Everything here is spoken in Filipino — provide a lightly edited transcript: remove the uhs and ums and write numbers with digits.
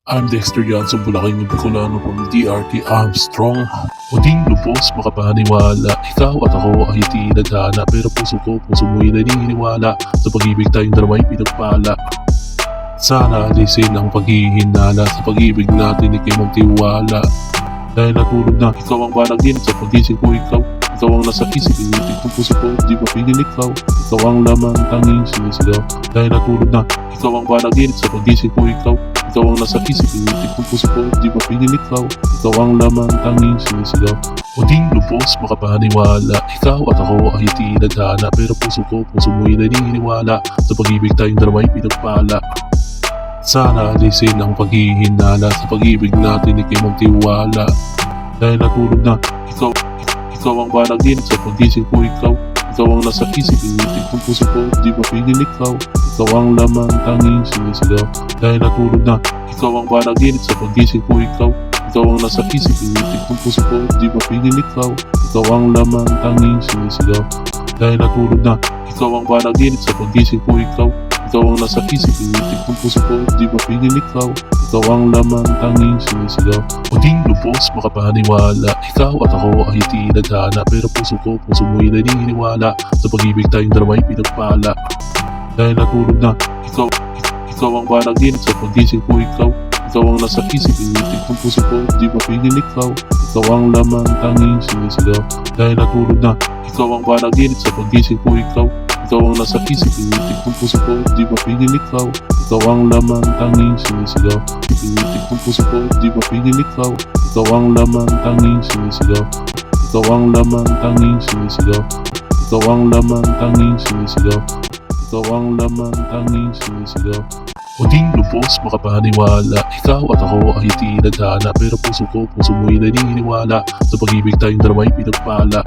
I'm Dexter Johnson, Bulacan, Bicolano from DRT Armstrong. Muling lubos, makapaniwala. Ikaw at ako ay di nagana, pero puso mo'y naniniwala. Sa pag-ibig tayong dalawa'y pinagpala. Sana alisin ang paghihinala, sa pag-ibig natin ikay magtiwala. Dahil natulog na, ikaw ang panaginip, sa pagising ko ikaw. Ikaw ang nasa isip, initik ng puso ko, di mapigil ikaw. Ikaw ang laman, tanging sinisigaw. Dahil natulog na, ikaw ang panaginip, sa pagising ko ikaw. Ikaw ang nasa isip, initik ng puso ko, di mapigil ikaw. Ikaw ang laman, tanging sinisigaw. Muling lubos, makapaniwala. Ikaw at ako ay di nagana, pero puso mo'y naniniwala. Sa pag-ibig tayong dalawa'y pinagpala. Sana alisin ang paghihinala, sa pag-ibig natin ikay magtiwala. Dahil natulog na, ikaw ang panaginip, sa pagising ko ikaw. Ikaw ang nasa isip, initik ng puso ko, di mapigil ikaw. Ikaw ang laman, tanging sinisigaw. Dahil natulog na, ikaw ang panaginip, sa pagising ko ikaw. Ikaw ang nasa isip, initik ng puso ko, di mapigil ikaw. Ikaw ang laman, tanging sinisigaw. Dahil natulog na, ikaw ang panaginip, sa pagising ko ikaw. Ikaw ang nasa isip, initik ng puso ko, di mapigil ikaw. Ikaw ang laman, tanging sinisigaw. Muling lubos, makapaniwala. Ikaw at ako ay di nagana, pero puso mo'y naniniwala. Sa pag-ibig tayong dalawa'y pinagpala. Dahil natulog na, ikaw ang panaginip, sa pagising ko ikaw. Ikaw ang nasa isip, initik ng puso ko, di mapigil ikaw. Ikaw ang laman, tanging sinisigaw. Dahil natulog na, ikaw ang panaginip, sa pagising ko ikaw. Ikaw ang nasa isip, initik ng puso ko, di mapigil ikaw. Ikaw ang laman, tanging sinisigaw. Initik ng puso ko, di mapigil ikaw. Ikaw ang laman, tanging sinisigaw. Ikaw ang laman, tanging sinisigaw. Ikaw ang laman, tanging sinisigaw. Ikaw ang laman, tanging sinisigaw. Muling lubos, makapaniwala. Ikaw at ako ay di nagana, pero puso mo'y naniniwala. Sa pag-ibig tayong dalawa'y pinagpala.